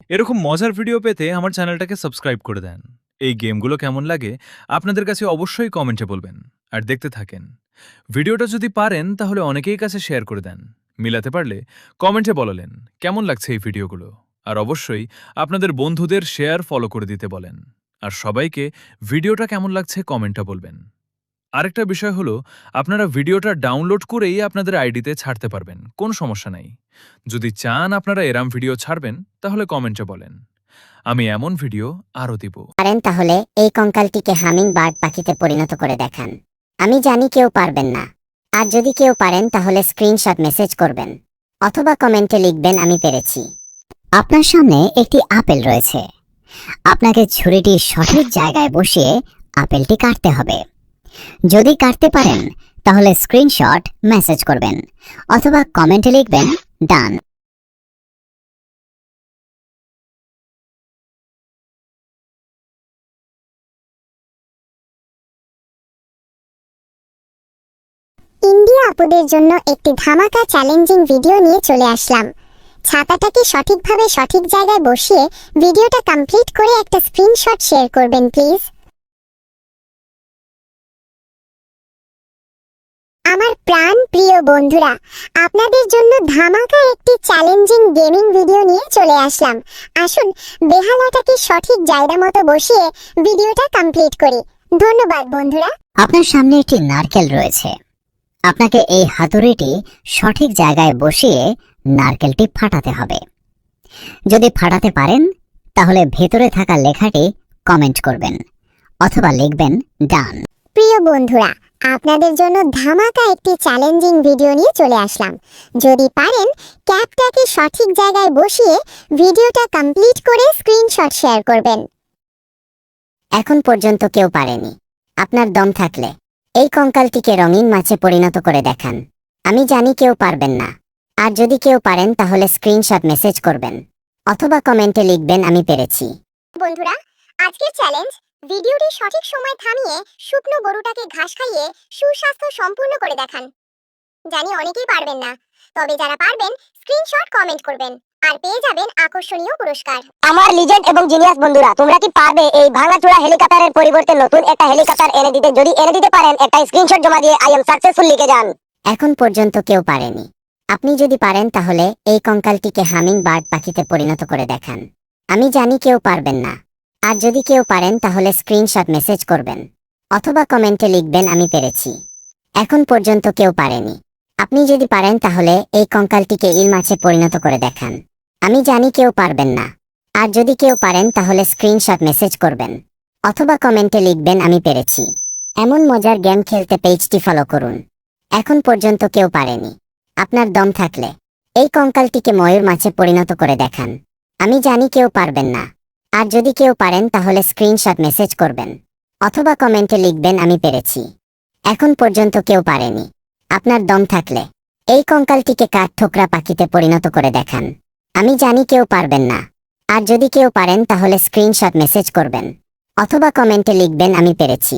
এরকম মজার ভিডিও পেতে আমার চ্যানেলটাকে সাবস্ক্রাইব করে দেন। এই গেমগুলো কেমন লাগে আপনাদের কাছে অবশ্যই কমেন্টে বলবেন। আর দেখতে থাকেন। ভিডিওটা যদি পারেন তাহলে অনেকেই কাছে শেয়ার করে দেন। মিলাতে পারলে কমেন্টে বলালেন কেমন লাগছে এই ভিডিওগুলো। আর অবশ্যই আপনাদের বন্ধুদের শেয়ার ফলো করে দিতে বলেন। আর সবাইকে ভিডিওটা কেমন লাগছে কমেন্টটা বলবেন। আরেকটা বিষয় হলো আপনারা ভিডিওটা ডাউনলোড করেই আপনাদের আইডিতে ছাড়তে পারবেন, কোনো সমস্যা নাই। যদি চান আপনারা এরম ভিডিও ছাড়বেন তাহলে কমেন্টে বলেন, আমি এমন ভিডিও আরও দিব। পারেন তাহলে এই কঙ্কালটিকে হামিং বার্ড পাখিতে পরিণত করে দেখান। আমি জানি কেউ পারবেন না। আর যদি কেউ পারেন তাহলে স্ক্রিনশট মেসেজ করবেন অথবা কমেন্টে লিখবেন আমি পেরেছি। আপনার সামনে একটি আপেল রয়েছে। আপনাকে ছুরিটি সঠিক জায়গায় বসিয়ে আপেলটি কাটতে হবে। যদি কাটতে পারেন তাহলে স্ক্রিনশট মেসেজ করবেন অথবা কমেন্টে লিখবেন ডান। ইন্ডিয়া আপুদের জন্য একটি ধামাকা চ্যালেঞ্জিং ভিডিও নিয়ে চলে আসলাম। ছাতাটাকে সঠিকভাবে সঠিক জায়গায় বসিয়ে ভিডিওটা কমপ্লিট করে একটা স্ক্রিনশট শেয়ার করবেন প্লিজ। আমার প্রাণ প্রিয় বন্ধুরা, আপনাদের জন্য ধামাকা একটি চ্যালেঞ্জিং গেমিং ভিডিও নিয়ে চলে আসলাম। আসুন বেহালাটাকে সঠিক জায়গা মতো বসিয়ে ভিডিওটা কমপ্লিট করি। ধন্যবাদ বন্ধুরা। আপনার সামনে একটি নারকেল রয়েছে। আপনাকে এই হাতুড়িটি সঠিক জায়গায় বসিয়ে নারকেলটি ফাটাতে হবে। যদি ফাটাতে পারেন তাহলে ভেতরে থাকা লেখাটি কমেন্ট করবেন অথবা লিখবেন ডান। প্রিয় বন্ধুরা, আপনাদের জন্য ধামাকা একটি চ্যালেঞ্জিং ভিডিও নিয়ে চলে আসলাম। যদি পারেন ক্যাপটাকে সঠিক জায়গায় বসিয়ে ভিডিওটা কমপ্লিট করে স্ক্রিনশট শেয়ার করবেন। এখন পর্যন্ত কেউ পারেনি। আপনার দম থাকলে এই কঙ্কালটিকে রঙিন মাছে পরিণত করে দেখান। আমি জানি কেউ পারবেন না। আর যদি কেউ পারেন তাহলে স্ক্রিনশট মেসেজ করবেন অথবা কমেন্টে লিখবেন আমি পেরেছি। বন্ধুরা, আজকের চ্যালেঞ্জ ভিডিওটি সঠিক সময় থামিয়ে শুকনো গরুটাকে ঘাস খাইয়ে সুস্বাস্থ্য সম্পূর্ণ করে দেখান। জানি অনেকেই পারবেন না, তবে যারা পারবেন স্ক্রিনশট কমেন্ট করবেন আর পেয়ে যাবেন আকর্ষণীয় পুরস্কার। আমার লিজেন্ড এবং জিনিয়াস বন্ধুরা, তোমরা কি পারবে এই ভাঙাচোরা হেলিকপ্টারের পরিবর্তে নতুন একটা হেলিকপ্টার এনে দিতে? যদি এনে দিতে পারেন একটা স্ক্রিনশট জমা দিয়ে আই এম সাকসেসফুল লিখে যান। এখন পর্যন্ত কেউ পারেনি। আপনি যদি পারেন তাহলে এই কঙ্কালটিকে হামিং বার্ড পাখিতে পরিণত করে দেখান। আমি জানি কেউ পারবেন না। আর যদি কেউ পারেন তাহলে স্ক্রিনশট মেসেজ করবেন অথবা কমেন্টে লিখবেন আমি পেরেছি। এখন পর্যন্ত কেউ পারেনি। আপনি যদি পারেন তাহলে এই কঙ্কালটিকে ইল মাছে পরিণত করে দেখান। আমি জানি কেউ পারবেন না। আর যদি কেউ পারেন তাহলে স্ক্রিনশট মেসেজ করবেন অথবা কমেন্টে লিখবেন আমি পেরেছি। এমন মজার গেম খেলতে পেজটি ফলো করুন। এখন পর্যন্ত কেউ পারেনি। আপনার দম থাকলে এই কঙ্কালটিকে ময়ূর মাছে পরিণত করে দেখান। আমি জানি কেউ পারবেন না। আর যদি কেউ পারেন তাহলে স্ক্রিনশট মেসেজ করবেন অথবা কমেন্টে লিখবেন আমি পেরেছি। এখন পর্যন্ত কেউ পারেনি। আপনার দম থাকলে এই কঙ্কালটিকে কাঠ ঠোকরা পাখিতে পরিণত করে দেখান। আমি জানি কেউ পারবেন না। আর যদি কেউ পারেন তাহলে স্ক্রিনশট মেসেজ করবেন অথবা কমেন্টে লিখবেন আমি পেরেছি।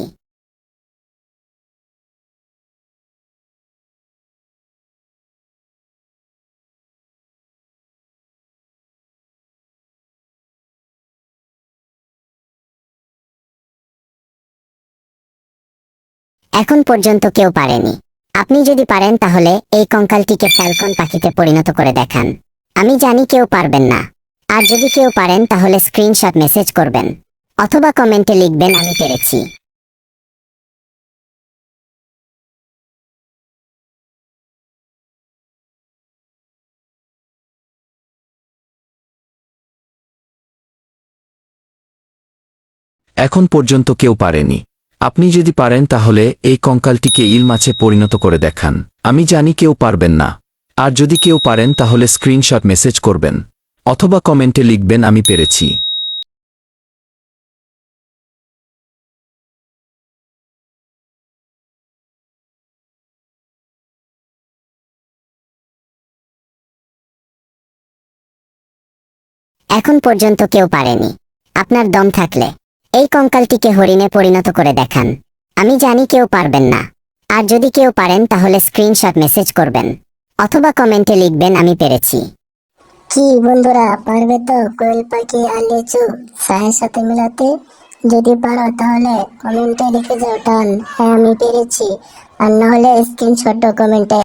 এখন পর্যন্ত কেউ পারেনি। আপনি যদি পারেন তাহলে এই কঙ্কালটিকে ফ্যালকন পাখিতে পরিণত করে দেখান। আমি জানি কেউ পারবেন না। আর যদি কেউ পারেন তাহলে স্ক্রিনশট মেসেজ করবেন অথবা কমেন্টে লিখবেন আমি পেরেছি। এখন পর্যন্ত কেউ পারেনি। আপনি যদি পারেন তাহলে এই কঙ্কালটিকে ইল মাছে পরিণত করে দেখান। আমি জানি কেউ পারবেন না। আর যদি কেউ পারেন তাহলে স্ক্রিনশট মেসেজ করবেন অথবা কমেন্টে লিখবেন আমি পেরেছি। এখন পর্যন্ত কেউ পারেনি। আপনার দম থাকলে এই কঙ্কালটিকে হরিণে পরিণত করে দেখান। আমি জানি কেউ পারবেন না। আর যদি কেউ পারেন তাহলে স্ক্রিনশট মেসেজ করবেন অথবা কমেন্টে লিখবেন আমি পেরেছি। কি বন্ধুরা, পারবে তো কোয়েল পাখি আর লিচু ছায়ের সাথে মিলাতে? যদি পারো তাহলে কমেন্টে লিখে যাও ডান, হ্যাঁ আমি পেরেছি। আর না হলে স্ক্রিনশট কমেন্টে